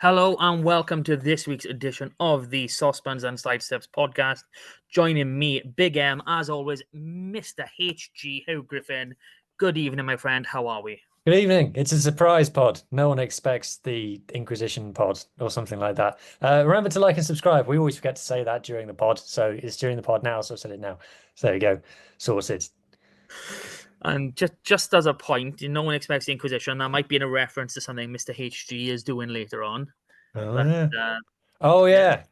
Hello and welcome to this week's edition of the Sosbans and Sidesteps podcast. Joining me, Big M, as always, Mr. HG Hugh Griffin. Good evening, my friend. How are we? Good evening. It's a surprise pod. No one expects the Inquisition pod or something like that. Remember to like and subscribe. We always forget to say that during the pod. So it's during the pod now, so I said it now. So there you go. Sorted. And just as a point, no one expects the Inquisition. That might be in a reference to something Mr. HG is doing later on. Oh But yeah. Oh yeah. yeah.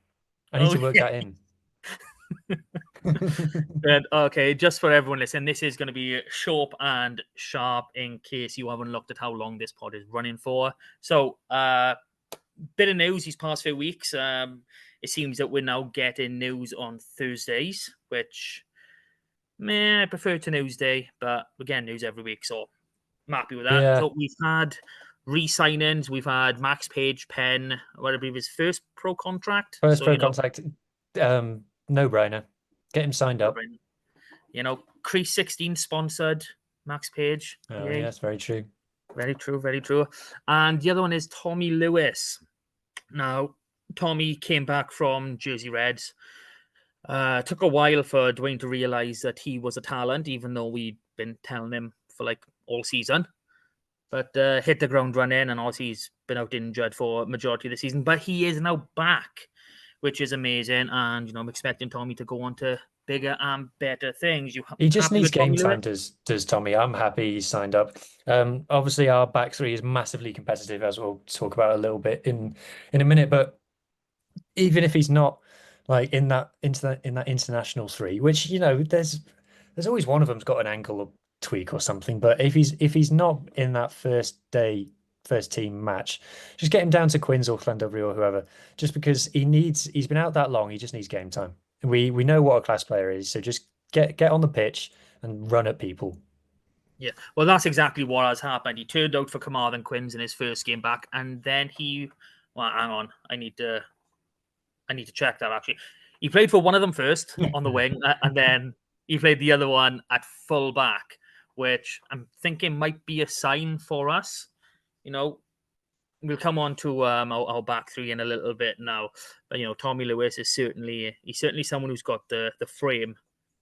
I need Oh to work yeah. that in. But okay, just for everyone listening, this is going to be short and sharp in case you haven't looked at how long this pod is running for. So, bit of news these past few weeks. It seems that we're now getting news on Thursdays, which, I prefer to Newsday, but we're getting news every week, so I'm happy with that. Yeah. So we've had re-signings. We've had Max Page pen, what I believe his first pro contract. First So, pro contact. No brainer. Get him signed no up. brainer. Crease 16 sponsored Max Page. Oh Yay. yes, very true. Very true, very true. And the other one is Tommy Lewis. Now, Tommy came back from Jersey Reds. Took a while for Dwayne to realize that he was a talent, even though we'd been telling him for like all season. But hit the ground running, and obviously he's been out injured for majority of the season. But he is now back, which is amazing. And I'm expecting Tommy to go on to bigger and better things. You He just happy needs with game Tommy time, Lewis? does Tommy. I'm happy he's signed up. Obviously our back three is massively competitive, as we'll talk about a little bit in a minute. But even if he's not like in that international three, which there's always one of them's got an ankle tweak or something. But if he's not in that first team match, just get him down to Quins or Llandovery or whoever, just because he's been out that long, he just needs game time. We know what a class player is, so just get on the pitch and run at people. Yeah, well, that's exactly what has happened. He turned out for Carmarthen Quins in his first game back, and then well, hang on, I need to check that actually. He played for one of them first on the wing, and then he played the other one at full back, which I'm thinking might be a sign for us. You know, we'll come on to our back three in a little bit now, but Tommy Lewis is certainly someone who's got the frame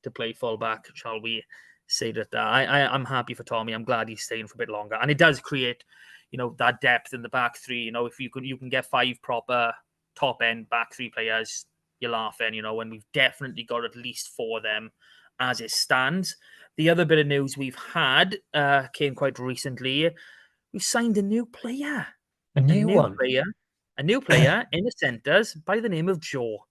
to play full back. Shall we say that? I'm happy for Tommy. I'm glad he's staying for a bit longer, and it does create that depth in the back three. If you can get five proper top end back three players, you're laughing. And we've definitely got at least four of them as it stands. The other bit of news we've had came quite recently. We've signed a new player A a new new one. player, a new player in the centres by the name of Joe.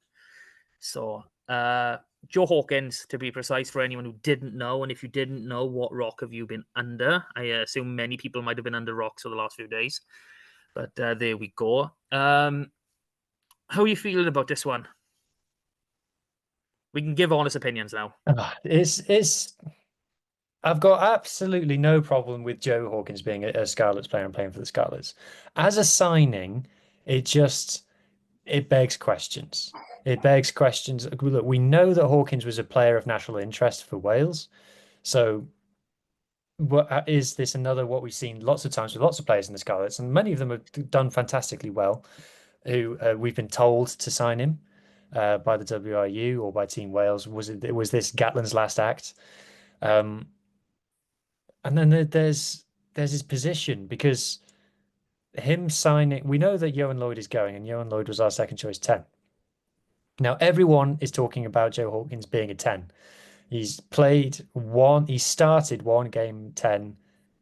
So, Joe Hawkins, to be precise, for anyone who didn't know. And if you didn't know, what rock have you been under? I assume many people might have been under rocks for the last few days. But there we go. How are you feeling about this one? We can give honest opinions now. It's I've got absolutely no problem with Joe Hawkins being a Scarlets player and playing for the Scarlets. As a signing, it begs questions. It begs questions. Look, we know that Hawkins was a player of national interest for Wales. So what is this another what we've seen lots of times with lots of players in the Scarlets, and many of them have done fantastically well, who we've been told to sign him by the WRU or by Team Wales. Was this Gatland's last act? Um, And then there's his position because him signing, we know that Johan Lloyd is going, and Johan Lloyd was our second choice 10. Now everyone is talking about Joe Hawkins being a 10. He started one game 10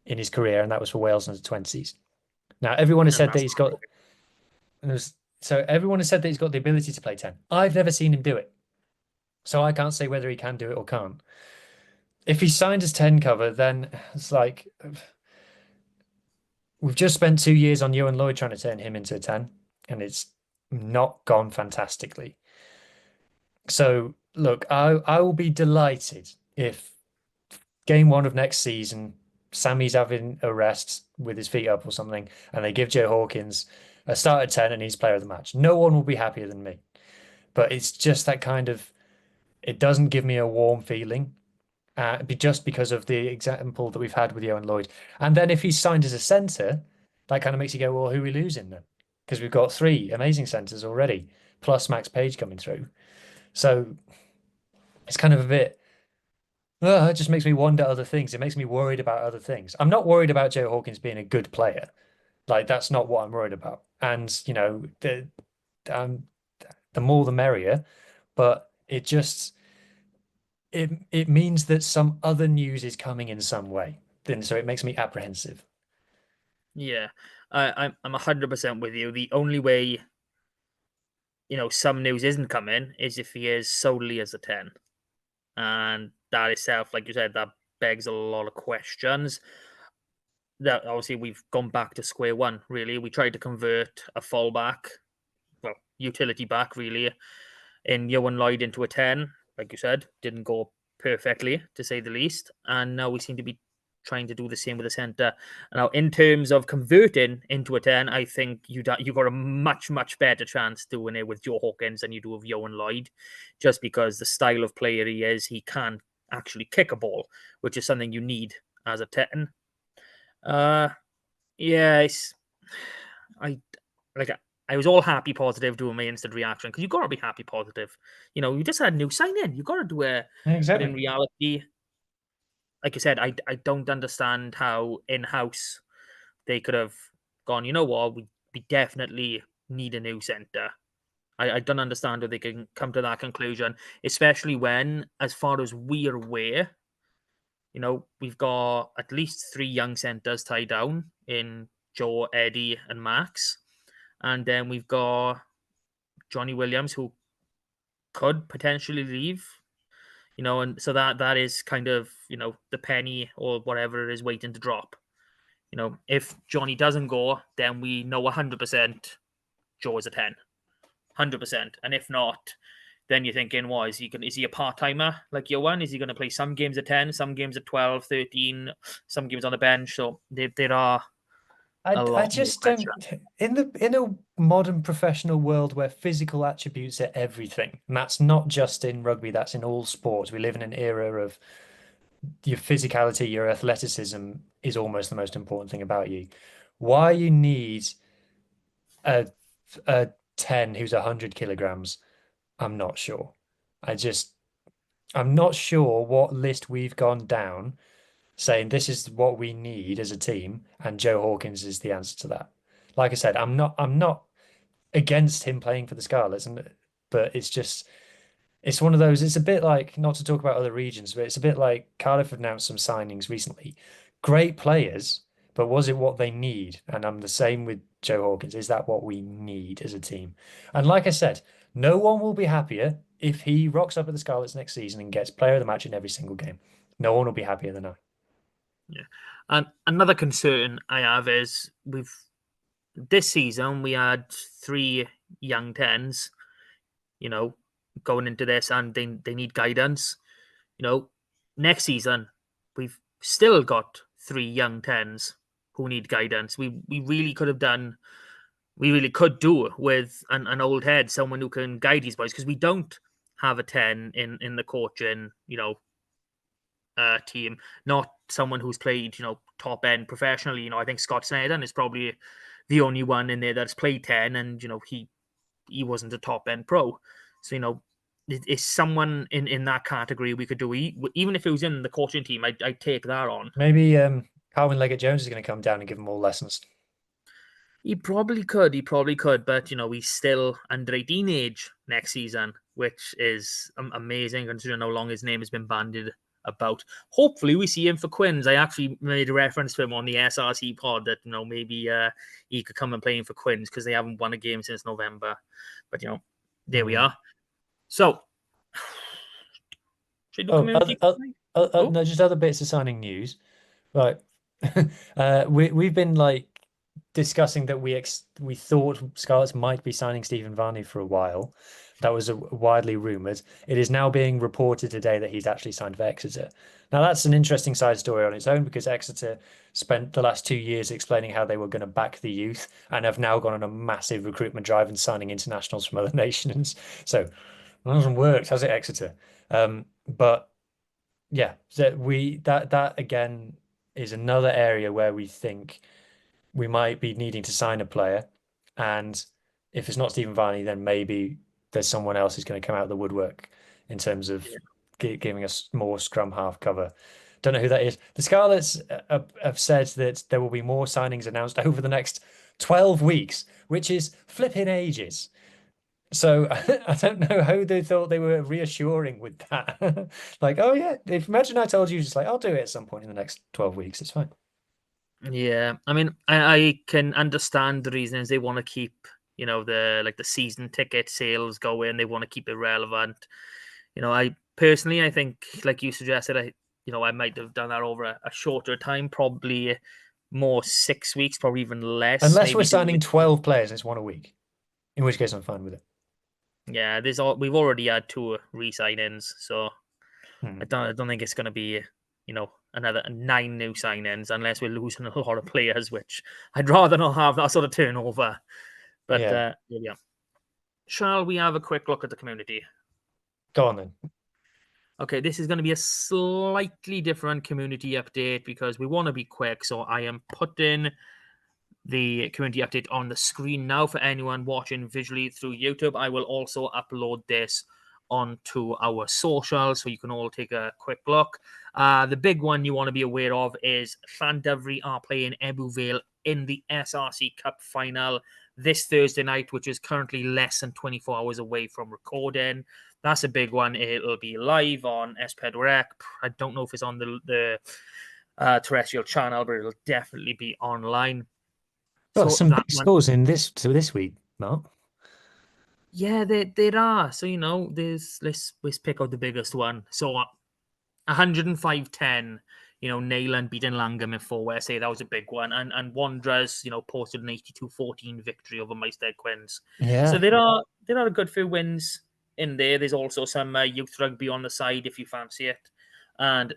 in his career, and that was for Wales under 20s. Now everyone has And said that that's he's got so everyone has said that he's got the ability to play 10. I've never seen him do it. So I can't say whether he can do it or can't. If he's signed as 10 cover, then it's like we've just spent 2 years on Johan Lloyd trying to turn him into a 10, and it's not gone fantastically. So, look, I will be delighted if game one of next season, Sammy's having a rest with his feet up or something, and they give Joe Hawkins a start at 10 and he's player of the match. No one will be happier than me. But it's just that kind of, it doesn't give me a warm feeling. Just because of the example that we've had with Johan Lloyd. And then if he's signed as a centre, that kind of makes you go, well, who are we losing then? because we've got three amazing centers already, plus Max Page coming through. So it's kind of a bit, it just makes me wonder other things. It makes me worried about other things. I'm not worried about Joe Hawkins being a good player. Like that's not what I'm worried about. And um, the more the merrier. But it means that some other news is coming in some way. Then so it makes me apprehensive. Yeah, I'm 100% with you. The only way some news isn't coming is if he is solely as a 10, and that itself, like you said, that begs a lot of questions. That obviously we've gone back to square one. Really, we tried to convert a fullback, well, utility back, really, in Johan Lloyd into a 10. Like you said, didn't go perfectly to say the least, and now we seem to be trying to do the same with the centre. Now, in terms of converting into a 10, I think you got a much better chance doing it with Joe Hawkins than you do with Johan Lloyd, just because the style of player he is, he can actually kick a ball, which is something you need as a 10. Uh, yeah, I like I was all happy positive doing my instant reaction because you gotta be happy positive. You just had a new sign in. You gotta do it. Yeah, But in exactly. reality, like I said, I don't understand how in house they could have gone, you know what, we definitely need a new centre. I don't understand how they can come to that conclusion, especially when, as far as we're aware, we've got at least three young centres tied down in Joe, Eddie, and Max. And then we've got Johnny Williams, who could potentially leave, and so that is kind of, the penny or whatever is waiting to drop. If Johnny doesn't go, then we know 100% Joe is a 10, 100%. And if not, then you're thinking, what is he a part timer like Johan? Is he going to play some games at 10, some games at 12, 13, some games on the bench? So there are a I lot more just don't questions. in a modern professional world where physical attributes are everything, and that's not just in rugby, that's in all sports. We live in an era of your physicality, your athleticism is almost the most important thing about you. Why you need a a 10 who's 100 kilograms, I'm not sure. I just I'm not sure what list we've gone down saying this is what we need as a team, and Joe Hawkins is the answer to that. Like I said, I'm not against him playing for the Scarlets, but it's one of those. It's a bit like, not to talk about other regions, but it's a bit like Cardiff have announced some signings recently. Great players, but was it what they need? And I'm the same with Joe Hawkins. Is that what we need as a team? And like I said, no one will be happier if he rocks up at the Scarlets next season and gets player of the match in every single game. No one will be happier than I. Yeah. And another concern I have is this season we had three young tens, you know, going into this, and they need guidance. You know, Next season we've still got three young tens who need guidance. We really could have done. We really could do with an old head, someone who can guide these boys, because we don't have a 10 in the coaching, team, not someone who's played, top end professionally. I think Scott Sneddon is probably the only one in there that's played 10, and he wasn't a top end pro. So it's someone in that category we could do. Even if it was in the coaching team, I'd take that on. Maybe Carwyn Leggett-Jones is going to come down and give them all lessons. He probably could. He probably could. But he's still under 18 age next season, which is amazing considering how long his name has been bandied about. Hopefully, we see him for Quins. I actually made a reference to him on the SRC pod that maybe he could come and play him for Quins because they haven't won a game since November. But there we Hmm. are. So, should we do Oh, community? Oh, no, just other bits of signing news. Right. We've been like discussing that we thought Scarlets might be signing Stephen Varney for a while. That was widely rumored. It is now being reported today that he's actually signed for Exeter. Now that's an interesting side story on its own because Exeter spent the last 2 years explaining how they were going to back the youth and have now gone on a massive recruitment drive and signing internationals from other nations. So it hasn't worked, has it, Exeter? But yeah, that again is another area where we think we might be needing to sign a player. And if it's not Stephen Varney, then maybe there's someone else who's going to come out of the woodwork in terms of Yeah. giving us more scrum half cover. Don't know who that is. The Scarlets have said that there will be more signings announced over the next 12 weeks, which is flipping ages. So I don't know how they thought they were reassuring with that. Like, oh yeah, if imagine I told you just like I'll do it at some point in the next 12 weeks, it's fine. Yeah, I mean, I can understand the reasons they want to keep, the season ticket sales going. They want to keep it relevant. I personally, I think, like you suggested, I might have done that over a shorter time, probably more 6 weeks, probably even less. Unless we're Maybe do signing it. 12 players, it's one a week. In which case I'm fine with it. Yeah, we've already had two re-signings, so Hmm. I don't think it's going to be, another nine new signings unless we're losing a lot of players, which I'd rather not have that sort of turnover. But Yeah. yeah. Shall we have a quick look at the community? Go on then. Okay, this is going to be a slightly different community update because we want to be quick. So I am putting the community update on the screen now for anyone watching visually through YouTube. I will also upload this onto our socials so you can all take a quick look. The big one you want to be aware of is Llandovery are playing Ebbw Vale in the SRC Cup final this Thursday night, which is currently less than 24 hours away from recording. That's a big one. It'll be live on S4C. I don't know if it's on the terrestrial channel, but it'll definitely be online. Got So some that big one, scores in this week, Mark. yeah, there are. So there's let's pick out the biggest one. So 105-10. Neyland beating Langham in 4 say that was a big one, and Wanderers, posted an 82-14 victory over Maesteg Quins. So Yeah. there are a good few wins in there. There's also some youth rugby on the side if you fancy it, and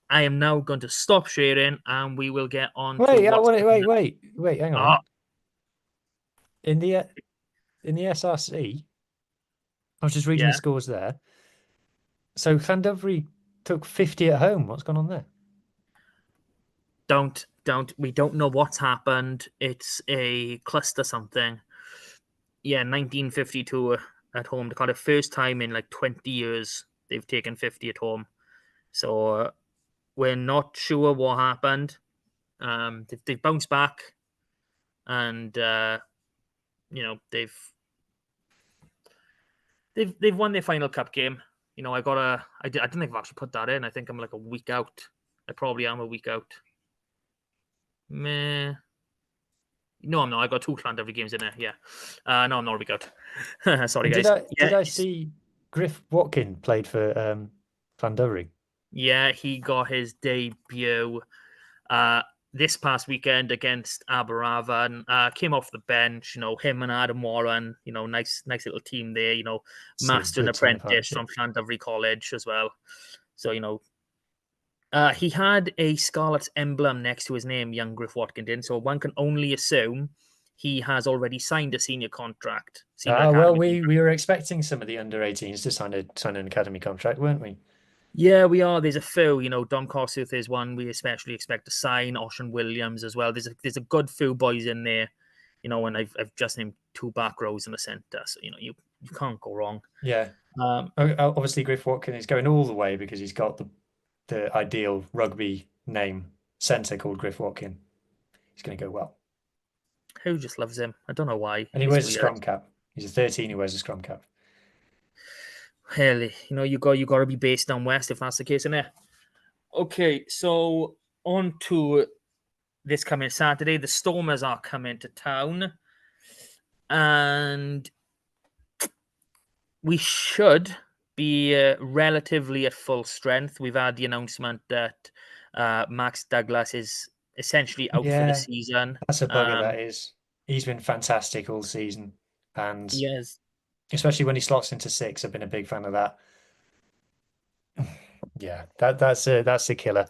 I am now going to stop sharing, and we will get on to Wait, I what's want to coming up. wait, hang on. Ah, In the SRC, I was just reading the yeah. scores there. So Llandovery took 50 at home. What's gone on there? We don't know what's happened. It's a cluster something. Yeah, 1952 at home. The kind of first time in like 20 years they've taken 50 at home. So we're not sure what happened. They've bounced back, and they've won their final cup game. I don't think I've actually put that in. I think I'm like a week out. I probably am a week out. Meh. No, I'm not. I got two Llandovery games in there. Yeah. No, I'm not a week out. Sorry, And guys. did Yeah, I see Griff Watkin played for Llandovery? yeah, he got his debut uh, this past weekend against Aberravan. Came off the bench, him and Adam Warren, nice little team there, It's a master and good team apprentice from partnership. Llandovery College as well. So, he had a Scarlets emblem next to his name, young Griff Watkin did. So one can only assume he has already signed a senior contract, senior Well, academy we contract. were expecting some of the under 18s to sign an academy contract, weren't we? Yeah, we are. There's a few. Dom Kossuth is one we especially expect to sign. Ocean Williams as well. There's a good few boys in there. And I've just named two back rows in the centre. So you can't go wrong. Yeah. Um, Obviously, Griff Watkin is going all the way because he's got the ideal rugby name centre called Griff Watkin. He's going to go well. who just loves him? I don't know why. And he It's wears a weird. scrum cap. He's a 13 who wears a scrum cap. Hell, you got to be based down west if that's the case, innit? Okay, so on to this coming Saturday, the Stormers are coming to town, and we should be relatively at full strength. We've had the announcement that Max Douglas is essentially out for the Yeah, season. that's a bugger, that is. He's been fantastic all season. And Yes, especially when he slots into six, I've been a big fan of that. Yeah, that's a killer.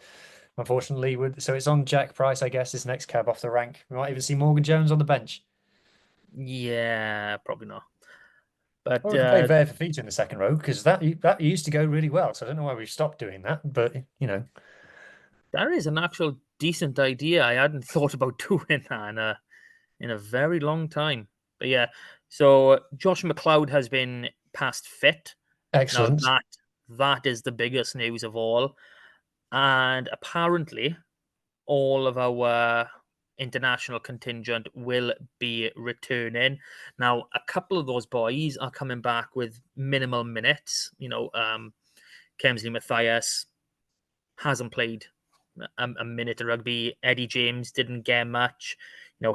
Unfortunately, so it's on Jack Price, I guess, his next cab off the rank. We might even see Morgan Jones on the bench. yeah, probably not. But Or we can play Ver for feet in the second row because that used to go really well. So I don't know why we've stopped doing that, but that is an actual decent idea. I hadn't thought about doing that in a very long time. But yeah, so Josh McLeod has been passed fit. Now Excellent. that is the biggest news of all. And apparently, all of our international contingent will be returning. Now, a couple of those boys are coming back with minimal minutes. Kemsley Matthias hasn't played a minute of rugby. Eddie James didn't get much.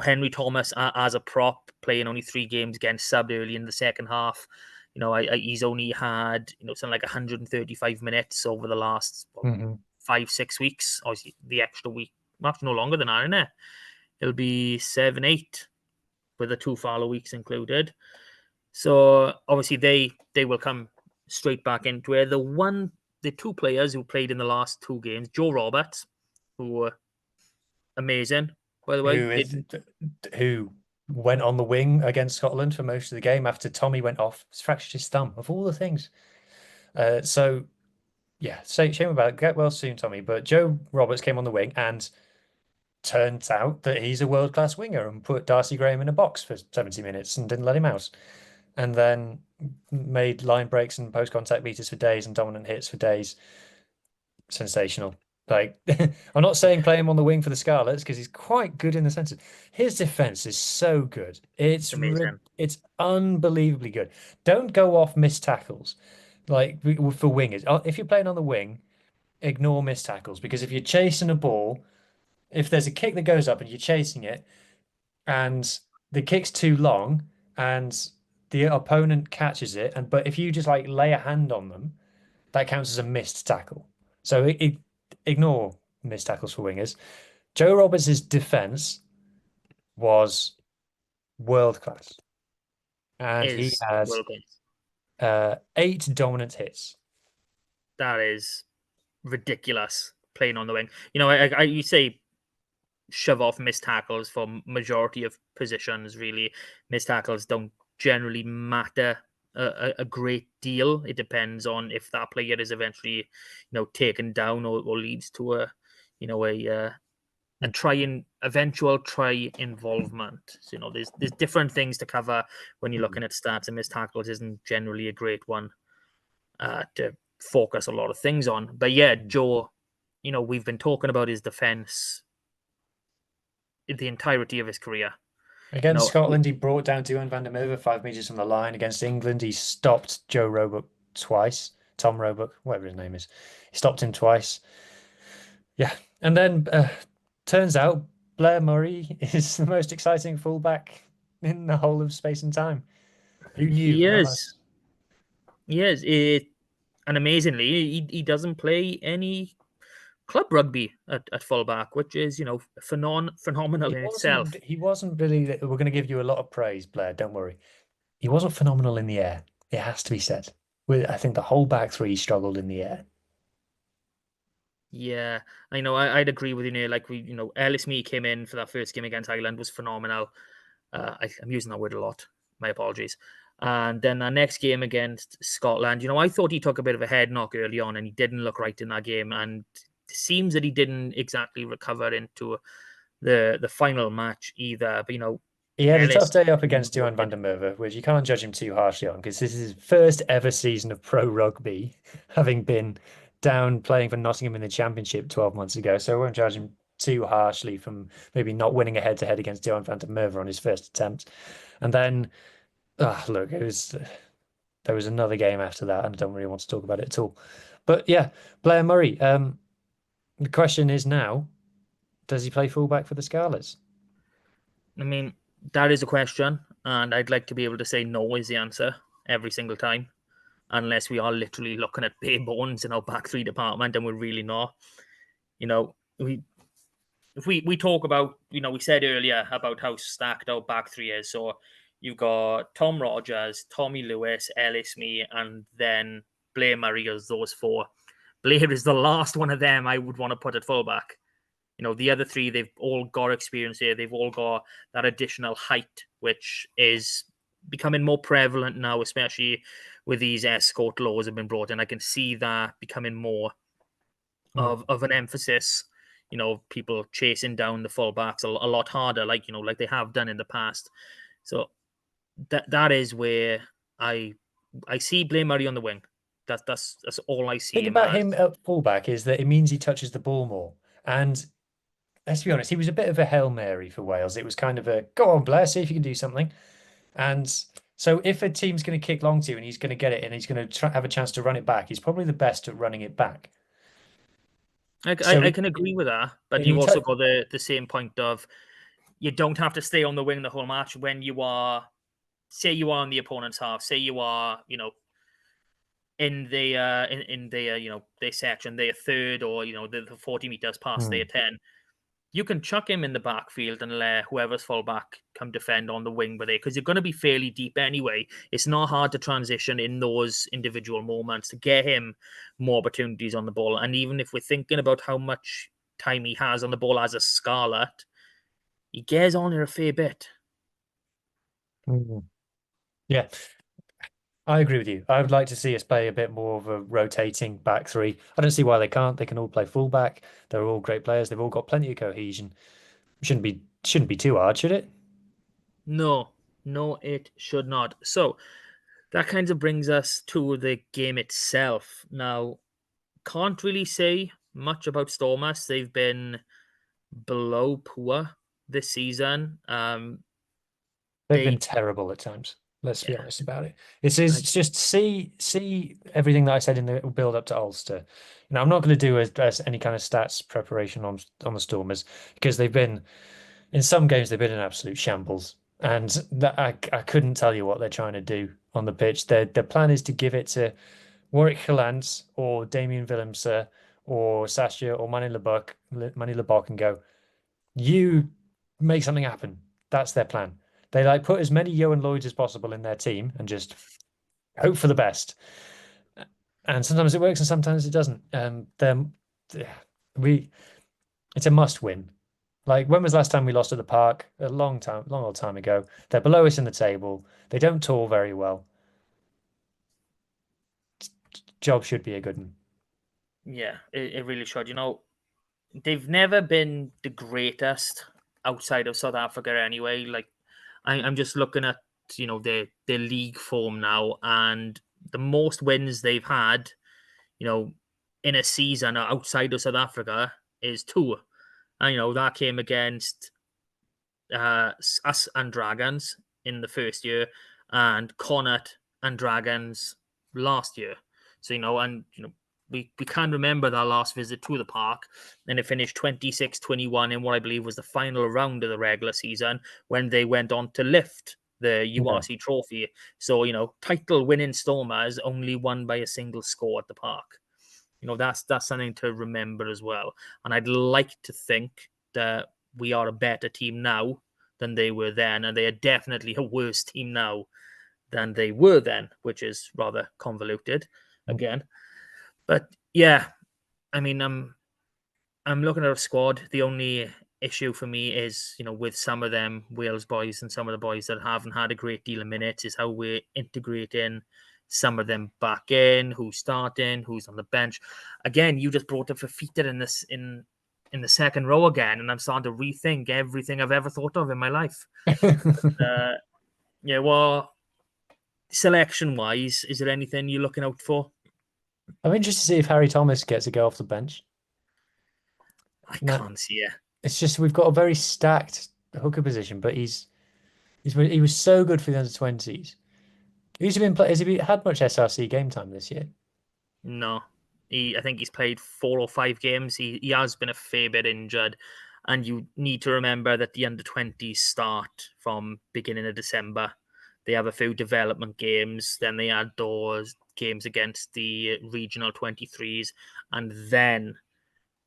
Henry Thomas as a prop playing only 3 games, getting subbed early in the second half. He's only had something like 135 minutes over the last 5-6 weeks. Obviously, the extra week, much no longer than that, isn't it? It'll be 7-8 with the 2 follow weeks included. So obviously they will come straight back into it. The 2 players who played in the last 2 games, Joe Roberts, who were amazing, by the way. Who went on the wing against Scotland for most of the game after Tommy went off, fractured his thumb, of all the things. So yeah, shame about it. Get well soon, Tommy. But Joe Roberts came on the wing and turns out that he's a world-class winger and put Darcy Graham in a box for 70 minutes and didn't let him out. And then made line breaks and post-contact beaters for days and dominant hits for days. Sensational. Like, I'm not saying play him on the wing for the Scarlets because he's quite good in the sense of his defense is so good. It's amazing. It's unbelievably good. Don't go off missed tackles like for wingers. If you're playing on the wing, ignore missed tackles because if you're chasing a ball, if there's a kick that goes up and you're chasing it and the kick's too long and the opponent catches it, but if you just like lay a hand on them, that counts as a missed tackle. So ignore missed tackles for wingers. Joe Roberts' defense was world class, and he Is has world class. 8 dominant hits. That is ridiculous playing on the wing. You say shove off missed tackles for majority of positions. Really, missed tackles don't generally matter a great deal. It depends on if that player is eventually, taken down or leads to a eventual try involvement. So, there's different things to cover when you're looking at stats, and missed tackles isn't generally a great one to focus a lot of things on. But yeah, Joe, we've been talking about his defense the entirety of his career. Against Scotland, he brought down Duan van der Merwe 5 meters from the line. Against England, he stopped Joe Roebuck twice. Tom Roebuck, whatever his name is. He stopped him twice. Yeah. And then turns out Blair Murray is the most exciting fullback in the whole of space and time. Who knew? He is. Yes, and amazingly, he doesn't play any club rugby at fullback, which is phenomenal in itself. He wasn't really. We're going to give you a lot of praise, Blair. Don't worry. He wasn't phenomenal in the air. It has to be said. I think the whole back three struggled in the air. Yeah, I know. I'd agree with you. Like Ellis Mee came in for that first game against Ireland, was phenomenal. I'm using that word a lot. My apologies. And then our next game against Scotland, I thought he took a bit of a head knock early on, and he didn't look right in that game. And it seems that he didn't exactly recover into the final match either. But he had Ellis, a tough day up against Duan van der Merwe, which you can't judge him too harshly on because this is his first ever season of pro rugby, having been down playing for Nottingham in the Championship 12 months ago. So I won't judge him too harshly from maybe not winning a head-to-head against Duan van der Merwe on his first attempt. And then, look, there was another game after that, and I don't really want to talk about it at all. But yeah, Blair Murray. The question is now, does he play fullback for the Scarlets? I mean, that is a question, and I'd like to be able to say no is the answer every single time, unless we are literally looking at bare bones in our back three department, and we're really not. We talk about, we said earlier about how stacked our back three is. So you've got Tom Rogers, Tommy Lewis, Ellis Mee, and then Blair Murray as those 4. Blair is the last one of them I would want to put at fullback. The other 3, they've all got experience here. They've all got that additional height, which is becoming more prevalent now, especially with these escort laws have been brought in. I can see that becoming more of an emphasis. People chasing down the fullbacks a lot harder, like they have done in the past. So that is where I I see Blaine Murray on the wing. That's all I see Thing him about as. him at fullback is that it means he touches the ball more. And let's be honest, he was a bit of a Hail Mary for Wales. It was kind of a go on, Blair, see if you can do something. And so if a team's going to kick long to you and he's going to get it and he's going to have a chance to run it back, he's probably the best at running it back. So I can agree with that, but you've he also touch. got the same point of you don't have to stay on the wing the whole match when you are, say you are on the opponent's half, say you are, in their their section, their third, or the 40 meters past their 10. You can chuck him in the backfield and let whoever's full back come defend on the wing with it because you're going to be fairly deep anyway. It's not hard to transition in those individual moments to get him more opportunities on the ball. And even if we're thinking about how much time he has on the ball as a Scarlet, he gets on there a fair bit. Mm. Yeah, I agree with you. I would like to see us play a bit more of a rotating back three. I don't see why they can't. They can all play fullback. They're all great players. They've all got plenty of cohesion. Shouldn't be too hard, should it? No, no, it should not. So that kind of brings us to the game itself. Now, can't really say much about Stormers. They've been below poor this season. They've been They, terrible at times. Let's be yeah, honest about it. It's just see everything that I said in the build up to Ulster. Now I'm not going to do any kind of stats preparation on the Stormers because they've been in some games they've been in absolute shambles, and I couldn't tell you what they're trying to do on the pitch. Their plan is to give it to Warwick Gelans or Damien Willemse or Sasha or Manny Lebuck and go, you make something happen. That's their plan. They like put as many Johan Lloyds as possible in their team and just hope for the best. And sometimes it works and sometimes it doesn't. We it's a must win. Like when was the last time we lost at the Park? A long old time ago. They're below us in the table. They don't tour very well. Job should be a good one. yeah, it really should. They've never been the greatest outside of South Africa anyway. Like, I'm just looking at their league form now, and the most wins they've had, you know, in a season outside of South Africa is two. And that came against us and Dragons in the first year, and Connacht and Dragons last year. So we can remember that last visit to the Park, and it finished 26-21 in what I believe was the final round of the regular season when they went on to lift the Yeah. URC trophy. So title winning Stormers only won by a single score at the Park. That's something to remember as well. And I'd like to think that we are a better team now than they were then, and they are definitely a worse team now than they were then, which is rather convoluted again. But yeah, I mean, I'm looking at a squad. The only issue for me is, with some of them Wales boys and some of the boys that haven't had a great deal of minutes, is how we're integrating some of them back in, who's starting, who's on the bench. Again, you just brought up Fafita in the second row again, and I'm starting to rethink everything I've ever thought of in my life. Uh, yeah, well, selection wise, is there anything you're looking out for? I'm interested to see if Harry Thomas gets a go off the bench. I Now, can't see it. it's just we've got a very stacked hooker position, but he was so good for the under 20s. Has he had much SRC game time this year? No, I think he's played 4 or 5 games. He has been a fair bit injured, and you need to remember that the under 20s start from beginning of December. They have a few development games, then they add those games against the regional 23s, and then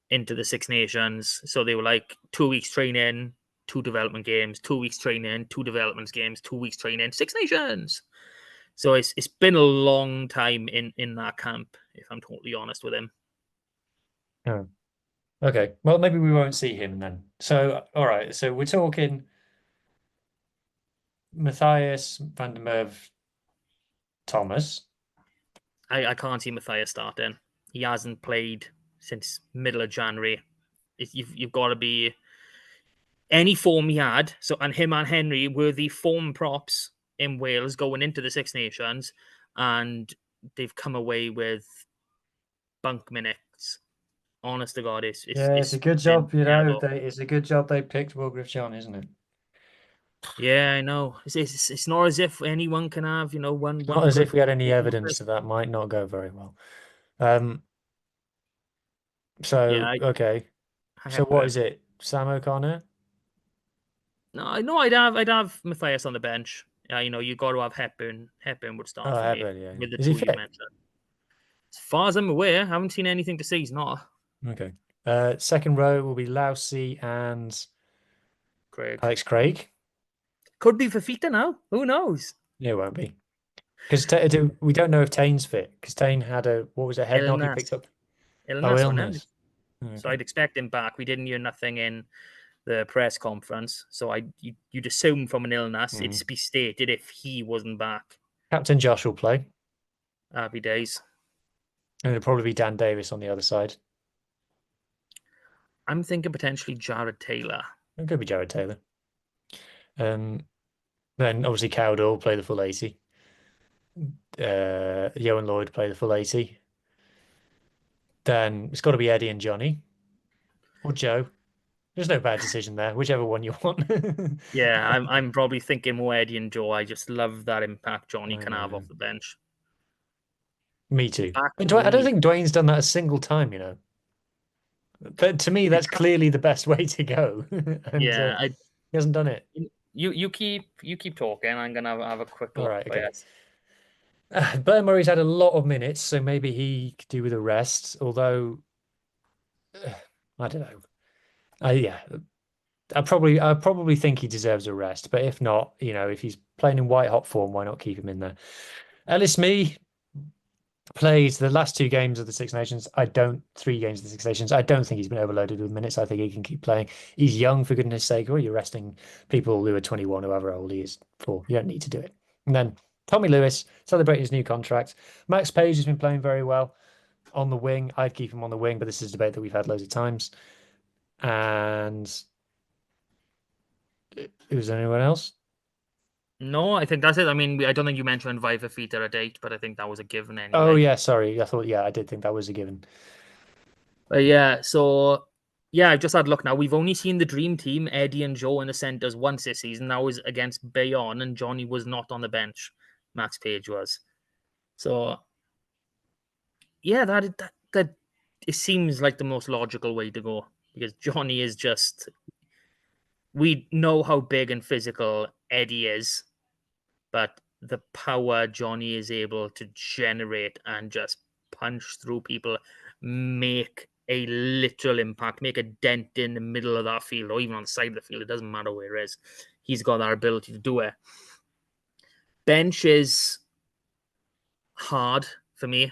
into the Six Nations. So they were like 2 weeks training, two development games, 2 weeks training, two development games, 2 weeks training, Six Nations. So it's been a long time in that camp, if I'm totally honest with him. Oh, okay. Well, maybe we won't see him then. So, all right. So we're talking Matthias van der Merwe Thomas. I can't see Matthias starting. He hasn't played since middle of January. You've got to be any form he had. So, and him and Henry were the form props in Wales going into the Six Nations, and they've come away with bunk minutes. Honest to God, Yeah, it's a good been job, you know. terrible. It's a good job they picked Wilgrave John, isn't it? Yeah, I know. It's not as if anyone can have, Not one as if good we had any season. evidence that might not go very well. Yeah, So okay. I So have what her. is it? Sam O'Connor? No, I know I'd have Matthias on the bench. You got to have Hepburn. Hepburn would start Oh, for me Hepburn, yeah. with the Is he two you fit? mentioned. As far as I'm aware, I haven't seen anything to say he's not. Okay. Second row will be Lousy and Craig. Alex Craig. Could be Fafita now. Who knows? Yeah, it won't be. Because we don't know if Tane's fit. Because Tane had what was a head knock he Illness. picked up? Oh, Illness on him. illness. So Okay. I'd expect him back. We didn't hear nothing in the press conference. So you'd assume from an illness, Mhm. it'd be stated if he wasn't back. Captain Josh will play. Happy days. And it'll probably be Dan Davis on the other side. I'm thinking potentially Jared Taylor. It could be Jared Taylor. Um, then obviously Cowder will play the full 80. Johan Lloyd play the full 80. Then it's got to be Eddie and Johnny or Joe. There's no bad decision there, whichever one you want. Yeah, I'm probably thinking more Eddie and Joe. I just love that impact Johnny I can have know. off the bench. Me too. Back And I don't three. think Dwayne's done that a single time, you know. But to me, that's clearly the best way to go. And Yeah, he hasn't done it. you keep talking. I'm gonna have a quick All look right, for okay. you. Blair Murray's had a lot of minutes, so maybe he could do with a rest. Although, I don't know. Yeah, I probably think he deserves a rest. But if not, if he's playing in white hot form, why not keep him in there? Ellis Mee played the last two games of the Six Nations. 3 games of the Six Nations. I don't think he's been overloaded with minutes. I think he can keep playing. He's young, for goodness sake. Or you're resting people who are 21, however old he is for. You don't need to do it. And then Tommy Lewis celebrating his new contract. Max Page has been playing very well on the wing. I'd keep him on the wing, but this is a debate that we've had loads of times. And was there anyone else? No, I think that's it. I mean, I don't think you mentioned Viva Feet at a date, but I think that was a given Oh anyway. yeah, sorry. I did think that was a given. But yeah, so yeah, I've just had a look now. We've only seen the dream team, Eddie and Joe in the centres once this season. That was against Bayonne, and Johnny was not on the bench. Max Page was. So yeah, that it seems like the most logical way to go because Johnny is just we know how big and physical Eddie is, but the power Johnny is able to generate and just punch through people, make a literal impact, make a dent in the middle of that field or even on the side of the field. It doesn't matter where it is. He's got that ability to do it. Bench is hard for me.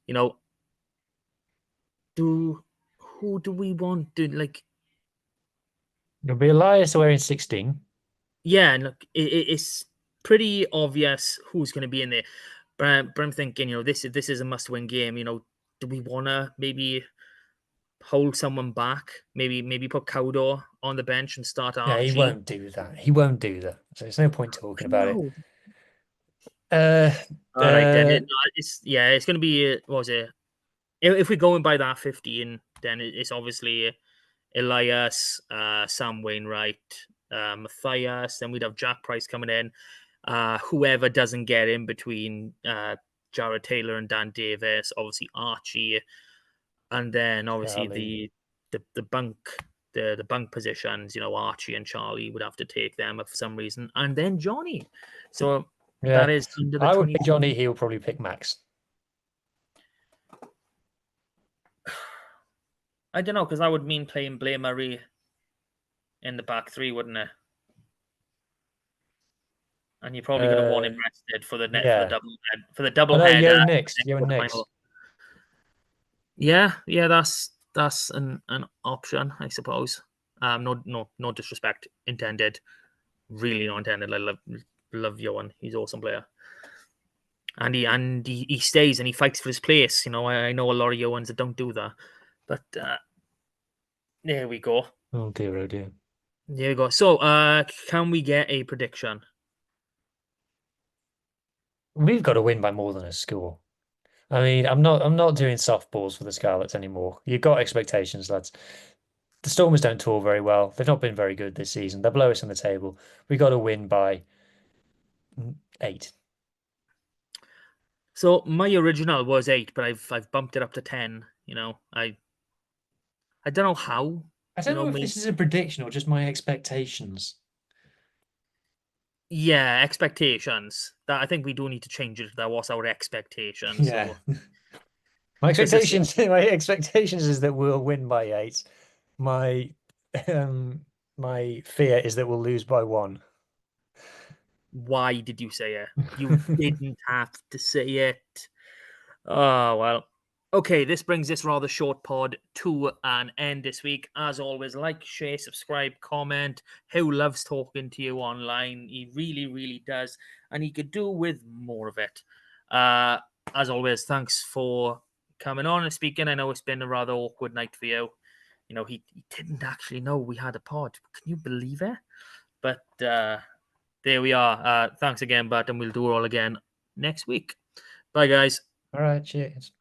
You know, who do we want to like? It'll be Elias wearing 16. Yeah, and look, it's pretty obvious who's going to be in there. But I'm thinking, this is a must-win game. Do we want to maybe hold someone back? Maybe put Cowder on the bench and start Yeah, he Archie. won't do that. He won't do that. So there's no point talking about it. No. Uh, All right, then uh, it's going to be what was it? If we're going by that 15, then it's obviously Elias, Sam Wainwright, Matthias. Then we'd have Jack Price coming in. Whoever doesn't get in between Jared Taylor and Dan Davis, obviously Archie, and then obviously Charlie. the bunk positions. Archie and Charlie would have to take them for some reason, and then Johnny. So Yeah, that is under the I would pick 20. Johnny. He'll probably pick Max. I don't know because that would mean playing Blair Murray in the back three, wouldn't it? And you're probably going to want him Uh, rested for the net yeah. for the Oh double no, header Yo quarterfinal. next. Yeah, that's an option, I suppose. No disrespect intended. Really not intended. I love Johan. He's an awesome player, and he stays and he fights for his place. I know a lot of Johans that don't do that, but there we go. Oh dear, oh dear. There we go. So, can we get a prediction? We've got to win by more than a score. I mean, I'm not doing softballs for the Scarlets anymore. You've got expectations, lads. The Stormers don't tour very well. They've not been very good this season. They're below us on the table. We got to win by 8. So my original was 8, but I've bumped it up to 10. I don't know how. I You don't know, know if me. this is a prediction or just my expectations. Yeah, expectations. That I think we do need to change it. That was our expectation. Yeah. So My this is expectations, my expectations is that we'll win by 8. My um my fear is that we'll lose by 1. why did you say it? You didn't have to say it. Oh, well. Okay, this brings this rather short pod to an end this week. As always, like, share, subscribe, comment. Who loves talking to you online? He really, really does. And he could do with more of it. Uh, as always, thanks for coming on and speaking. I know it's been a rather awkward night for you. He didn't actually know we had a pod. Can you believe it? But there we are. Thanks again, Bart, and we'll do it all again next week. Bye, guys. All right, cheers.